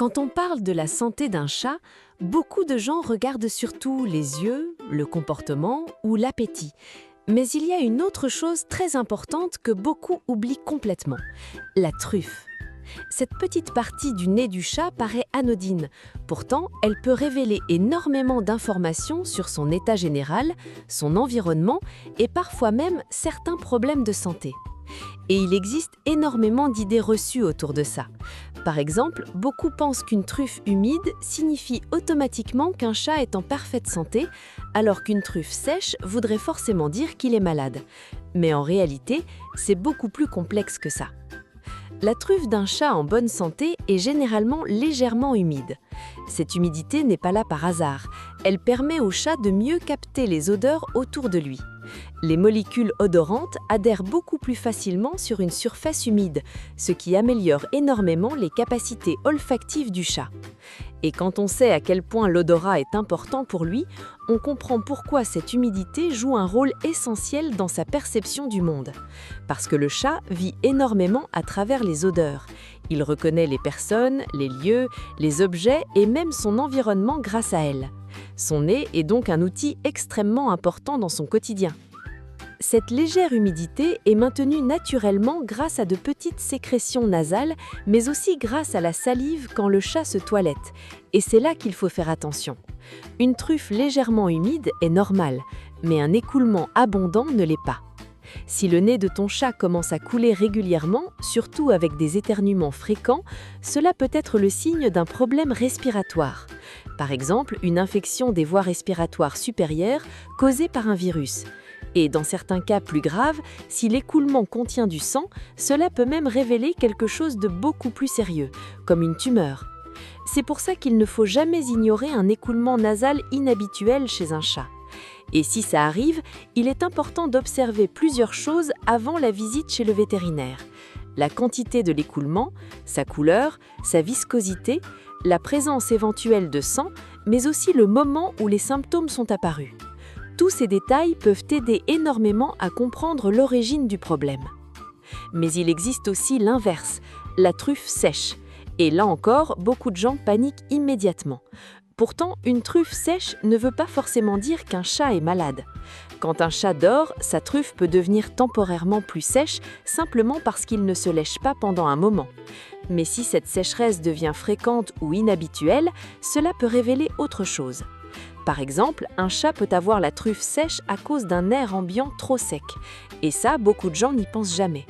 Quand on parle de la santé d'un chat, beaucoup de gens regardent surtout les yeux, le comportement ou l'appétit. Mais il y a une autre chose très importante que beaucoup oublient complètement, la truffe. Cette petite partie du nez du chat paraît anodine. Pourtant, elle peut révéler énormément d'informations sur son état général, son environnement et parfois même certains problèmes de santé. Et il existe énormément d'idées reçues autour de ça. Par exemple, beaucoup pensent qu'une truffe humide signifie automatiquement qu'un chat est en parfaite santé, alors qu'une truffe sèche voudrait forcément dire qu'il est malade. Mais en réalité, c'est beaucoup plus complexe que ça. La truffe d'un chat en bonne santé est généralement légèrement humide. Cette humidité n'est pas là par hasard. Elle permet au chat de mieux capter les odeurs autour de lui. Les molécules odorantes adhèrent beaucoup plus facilement sur une surface humide, ce qui améliore énormément les capacités olfactives du chat. Et quand on sait à quel point l'odorat est important pour lui, on comprend pourquoi cette humidité joue un rôle essentiel dans sa perception du monde. Parce que le chat vit énormément à travers les odeurs. Il reconnaît les personnes, les lieux, les objets et même son environnement grâce à elles. Son nez est donc un outil extrêmement important dans son quotidien. Cette légère humidité est maintenue naturellement grâce à de petites sécrétions nasales, mais aussi grâce à la salive quand le chat se toilette. Et c'est là qu'il faut faire attention. Une truffe légèrement humide est normale, mais un écoulement abondant ne l'est pas. Si le nez de ton chat commence à couler régulièrement, surtout avec des éternuements fréquents, cela peut être le signe d'un problème respiratoire. Par exemple, une infection des voies respiratoires supérieures causée par un virus. Et dans certains cas plus graves, si l'écoulement contient du sang, cela peut même révéler quelque chose de beaucoup plus sérieux, comme une tumeur. C'est pour ça qu'il ne faut jamais ignorer un écoulement nasal inhabituel chez un chat. Et si ça arrive, il est important d'observer plusieurs choses avant la visite chez le vétérinaire. La quantité de l'écoulement, sa couleur, sa viscosité, la présence éventuelle de sang, mais aussi le moment où les symptômes sont apparus. Tous ces détails peuvent aider énormément à comprendre l'origine du problème. Mais il existe aussi l'inverse, la truffe sèche. Et là encore, beaucoup de gens paniquent immédiatement. Pourtant, une truffe sèche ne veut pas forcément dire qu'un chat est malade. Quand un chat dort, sa truffe peut devenir temporairement plus sèche simplement parce qu'il ne se lèche pas pendant un moment. Mais si cette sécheresse devient fréquente ou inhabituelle, cela peut révéler autre chose. Par exemple, un chat peut avoir la truffe sèche à cause d'un air ambiant trop sec. Et ça, beaucoup de gens n'y pensent jamais.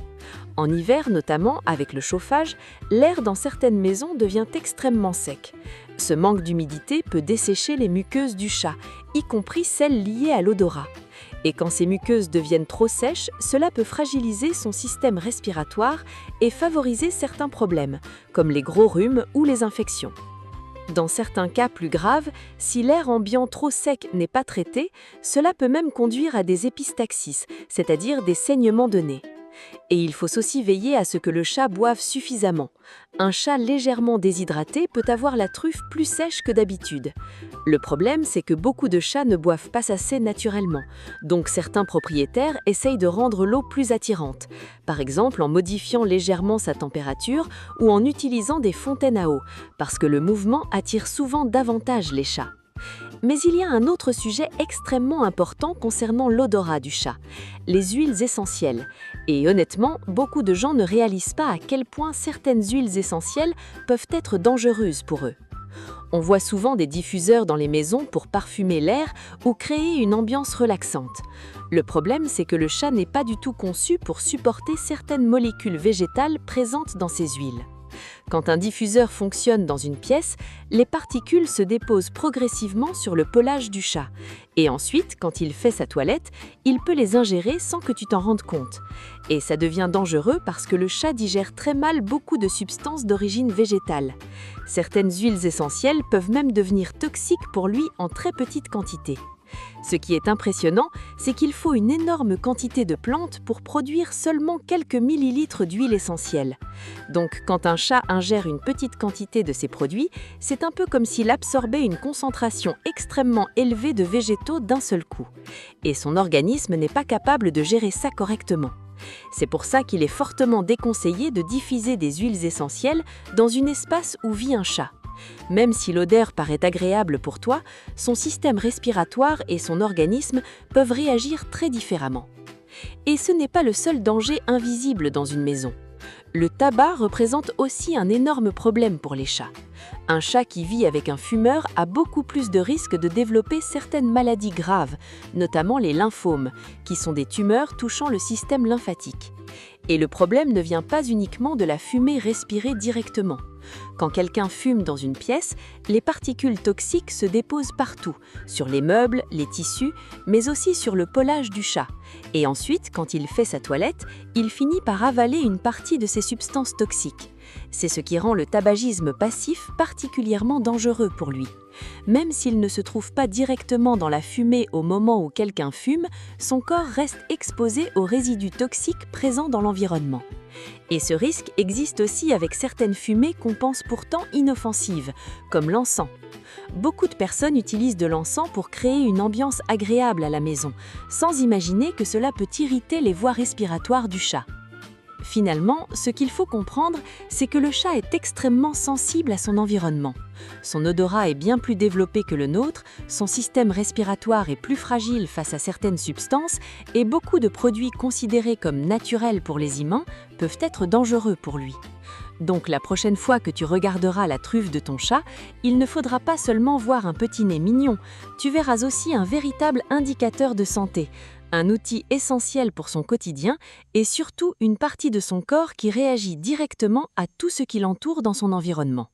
En hiver, notamment avec le chauffage, l'air dans certaines maisons devient extrêmement sec. Ce manque d'humidité peut dessécher les muqueuses du chat, y compris celles liées à l'odorat. Et quand ces muqueuses deviennent trop sèches, cela peut fragiliser son système respiratoire et favoriser certains problèmes, comme les gros rhumes ou les infections. Dans certains cas plus graves, si l'air ambiant trop sec n'est pas traité, cela peut même conduire à des épistaxis, c'est-à-dire des saignements de nez. Et il faut aussi veiller à ce que le chat boive suffisamment. Un chat légèrement déshydraté peut avoir la truffe plus sèche que d'habitude. Le problème, c'est que beaucoup de chats ne boivent pas assez naturellement. Donc certains propriétaires essayent de rendre l'eau plus attirante. Par exemple en modifiant légèrement sa température ou en utilisant des fontaines à eau, parce que le mouvement attire souvent davantage les chats. Mais il y a un autre sujet extrêmement important concernant l'odorat du chat, les huiles essentielles. Et honnêtement, beaucoup de gens ne réalisent pas à quel point certaines huiles essentielles peuvent être dangereuses pour eux. On voit souvent des diffuseurs dans les maisons pour parfumer l'air ou créer une ambiance relaxante. Le problème, c'est que le chat n'est pas du tout conçu pour supporter certaines molécules végétales présentes dans ces huiles. Quand un diffuseur fonctionne dans une pièce, les particules se déposent progressivement sur le pelage du chat. Et ensuite, quand il fait sa toilette, il peut les ingérer sans que tu t'en rendes compte. Et ça devient dangereux parce que le chat digère très mal beaucoup de substances d'origine végétale. Certaines huiles essentielles peuvent même devenir toxiques pour lui en très petite quantité. Ce qui est impressionnant, c'est qu'il faut une énorme quantité de plantes pour produire seulement quelques millilitres d'huile essentielle. Donc, quand un chat ingère une petite quantité de ces produits, c'est un peu comme s'il absorbait une concentration extrêmement élevée de végétaux d'un seul coup. Et son organisme n'est pas capable de gérer ça correctement. C'est pour ça qu'il est fortement déconseillé de diffuser des huiles essentielles dans un espace où vit un chat. Même si l'odeur paraît agréable pour toi, son système respiratoire et son organisme peuvent réagir très différemment. Et ce n'est pas le seul danger invisible dans une maison. Le tabac représente aussi un énorme problème pour les chats. Un chat qui vit avec un fumeur a beaucoup plus de risques de développer certaines maladies graves, notamment les lymphomes, qui sont des tumeurs touchant le système lymphatique. Et le problème ne vient pas uniquement de la fumée respirée directement. Quand quelqu'un fume dans une pièce, les particules toxiques se déposent partout, sur les meubles, les tissus, mais aussi sur le pelage du chat. Et ensuite, quand il fait sa toilette, il finit par avaler une partie de ces substances toxiques. C'est ce qui rend le tabagisme passif particulièrement dangereux pour lui. Même s'il ne se trouve pas directement dans la fumée au moment où quelqu'un fume, son corps reste exposé aux résidus toxiques présents dans l'environnement. Et ce risque existe aussi avec certaines fumées qu'on pense pourtant inoffensives, comme l'encens. Beaucoup de personnes utilisent de l'encens pour créer une ambiance agréable à la maison, sans imaginer que cela peut irriter les voies respiratoires du chat. Finalement, ce qu'il faut comprendre, c'est que le chat est extrêmement sensible à son environnement. Son odorat est bien plus développé que le nôtre, son système respiratoire est plus fragile face à certaines substances et beaucoup de produits considérés comme naturels pour les humains peuvent être dangereux pour lui. Donc la prochaine fois que tu regarderas la truffe de ton chat, il ne faudra pas seulement voir un petit nez mignon, tu verras aussi un véritable indicateur de santé, un outil essentiel pour son quotidien et surtout une partie de son corps qui réagit directement à tout ce qui l'entoure dans son environnement.